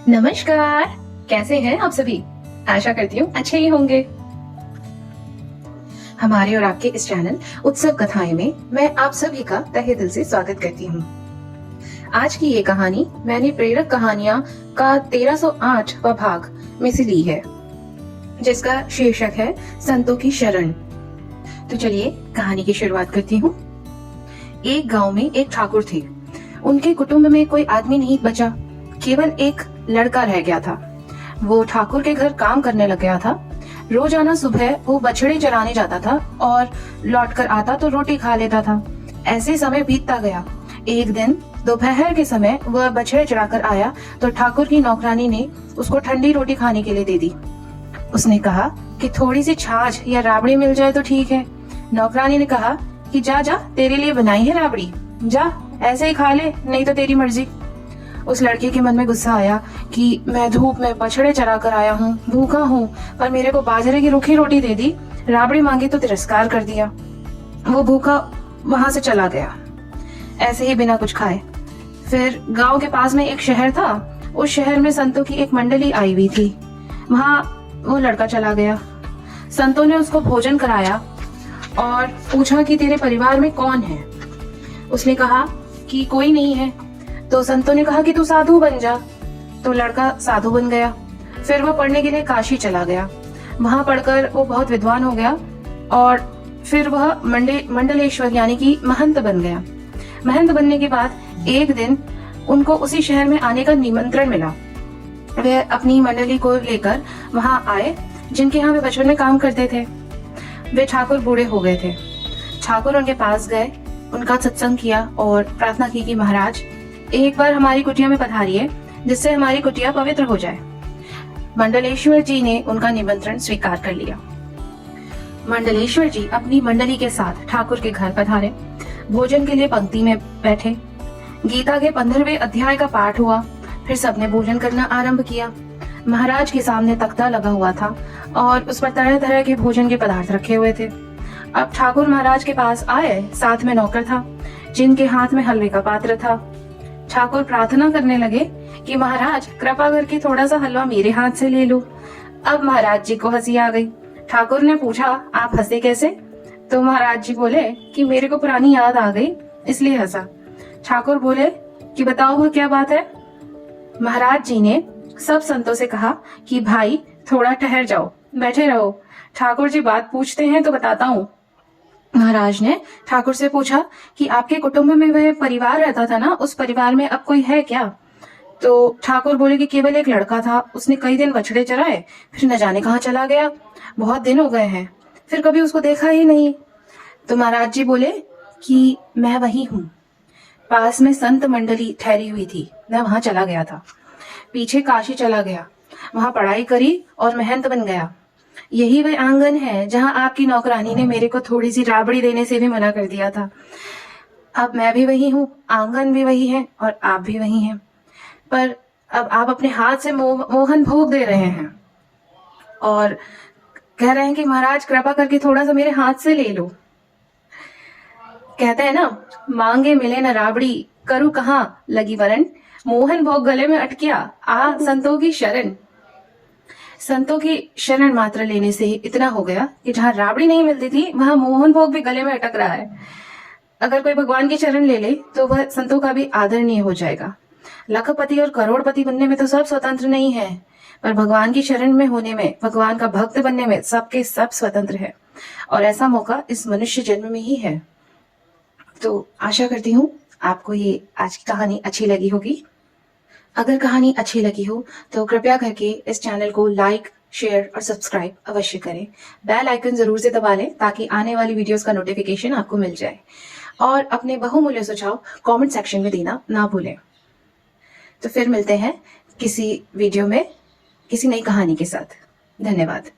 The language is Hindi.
नमस्कार, कैसे हैं आप सभी? आशा करती हूँ अच्छे ही होंगे। हमारे और आपके इस चैनल उत्सव कथाएं में मैं आप सभी का तहे दिल से स्वागत करती हूँ। आज की ये कहानी मैंने प्रेरक कहानियां का 1308वां भाग में से ली है, जिसका शीर्षक है संतों की शरण। तो चलिए कहानी की शुरुआत करती हूँ। एक गांव में एक ठाकुर थे। उनके कुटुंब में कोई आदमी नहीं बचा, केवल एक लड़का रह गया था। वो ठाकुर के घर काम करने लग गया था। रोजाना सुबह वो बछड़े चराने जाता था और लौटकर आता तो रोटी खा लेता था। ऐसे समय बीतता गया। एक दिन दोपहर के समय वह बछड़े चराकर आया तो ठाकुर की नौकरानी ने उसको ठंडी रोटी खाने के लिए दे दी। उसने कहा कि थोड़ी सी छाछ या राबड़ी मिल जाए तो ठीक है। नौकरानी ने कहा कि जा जा, तेरे लिए बनाई है राबड़ी, जा ऐसे ही खा ले, नहीं तो तेरी मर्जी। उस लड़के के मन में गुस्सा आया कि मैं धूप में बछड़े चरा कर आया हूँ, भूखा हूँ, पर मेरे को बाजरे की रूखी रोटी दे दी, राबड़ी मांगी तो तिरस्कार कर दिया। वो भूखा वहां से चला गया, ऐसे ही बिना कुछ खाए। फिर गांव के पास में एक शहर था। उस शहर में संतों की एक मंडली आई हुई थी। वहां वो लड़का चला गया। संतों ने उसको भोजन कराया और पूछा कि तेरे परिवार में कौन है। उसने कहा कि कोई नहीं है। तो संतों ने कहा कि तू साधु बन जा। तो लड़का साधु बन गया। फिर वो पढ़ने के लिए काशी चला गया। वहां पढ़कर वो बहुत विद्वान हो गया और फिर वह मंडलेश्वर यानी कि महंत बन गया। महंत बनने के बाद एक दिन उनको उसी शहर में आने का निमंत्रण मिला। वे अपनी मंडली को लेकर वहां आए, जिनके यहाँ वे बचपन में काम करते थे। वे ठाकुर बूढ़े हो गए थे। ठाकुर उनके पास गए, उनका सत्संग किया और प्रार्थना की कि महाराज एक बार हमारी कुटिया में पधारिए, जिससे हमारी कुटिया पवित्र हो जाए। मंडलेश्वर जी ने उनका निमंत्रण स्वीकार कर लिया। मंडलेश्वर जी अपनी मंडली के साथ ठाकुर के घर पधारे। भोजन के लिए पंक्ति में बैठे। गीता के 15वें अध्याय का पाठ हुआ। फिर सबने भोजन करना आरंभ किया। महाराज के सामने तख्ता लगा हुआ था और उस पर तरह तरह के भोजन के पदार्थ रखे हुए थे। अब ठाकुर महाराज के पास आए, साथ में नौकर था, जिनके हाथ में हलवे का पात्र था। ठाकुर प्रार्थना करने लगे कि महाराज कृपा करके थोड़ा सा हलवा मेरे हाथ से ले लो। अब महाराज जी को हंसी आ गई। ठाकुर ने पूछा, आप हंसे कैसे? तो महाराज जी बोले कि मेरे को पुरानी याद आ गई, इसलिए हंसा। ठाकुर बोले कि बताओ वो क्या बात है? महाराज जी ने सब संतों से कहा कि भाई थोड़ा ठहर जाओ, बैठे रहो, ठाकुर जी बात पूछते हैं तो बताता हूँ। महाराज ने ठाकुर से पूछा कि आपके कुटुंब में वह परिवार रहता था ना, उस परिवार में अब कोई है क्या? तो ठाकुर बोले कि केवल एक लड़का था, उसने कई दिन बछड़े चराए, फिर न जाने कहाँ चला गया, बहुत दिन हो गए हैं, फिर कभी उसको देखा ही नहीं। तो महाराज जी बोले कि मैं वही हूँ, पास में संत मंडली ठहरी हुई थी, मैं वहां चला गया था। पीछे काशी चला गया, वहां पढ़ाई करी और महंत बन गया। यही वह आंगन है जहां आपकी नौकरानी ने मेरे को थोड़ी सी राबड़ी देने से भी मना कर दिया था। अब मैं भी वही हूँ, आंगन भी वही है और आप भी वही हैं, पर अब आप अपने हाथ से मोहन भोग दे रहे हैं और कह रहे हैं कि महाराज कृपा करके थोड़ा सा मेरे हाथ से ले लो। कहते हैं ना, मांगे मिले न राबड़ी, करूँ कहाँ लगी वरण, मोहन भोग गले में अटकिया, आ संतों की शरण। संतों की शरण मात्र लेने से इतना हो गया कि जहां राबड़ी नहीं मिलती थी वहां मोहन भोग भी गले में अटक रहा है। अगर कोई भगवान की शरण ले ले तो वह संतों का भी आदरणीय हो जाएगा। लखपति और करोड़पति बनने में तो सब स्वतंत्र नहीं है, पर भगवान की शरण में होने में, भगवान का भक्त बनने में सबके सब स्वतंत्र है, और ऐसा मौका इस मनुष्य जन्म में ही है। तो आशा करती हूँ आपको ये आज की कहानी अच्छी लगी होगी। अगर कहानी अच्छी लगी हो तो कृपया करके इस चैनल को लाइक, शेयर और सब्सक्राइब अवश्य करें। बेल आइकन जरूर से दबा लें ताकि आने वाली वीडियोस का नोटिफिकेशन आपको मिल जाए, और अपने बहुमूल्य सुझाव कमेंट सेक्शन में देना ना भूलें। तो फिर मिलते हैं किसी वीडियो में किसी नई कहानी के साथ। धन्यवाद।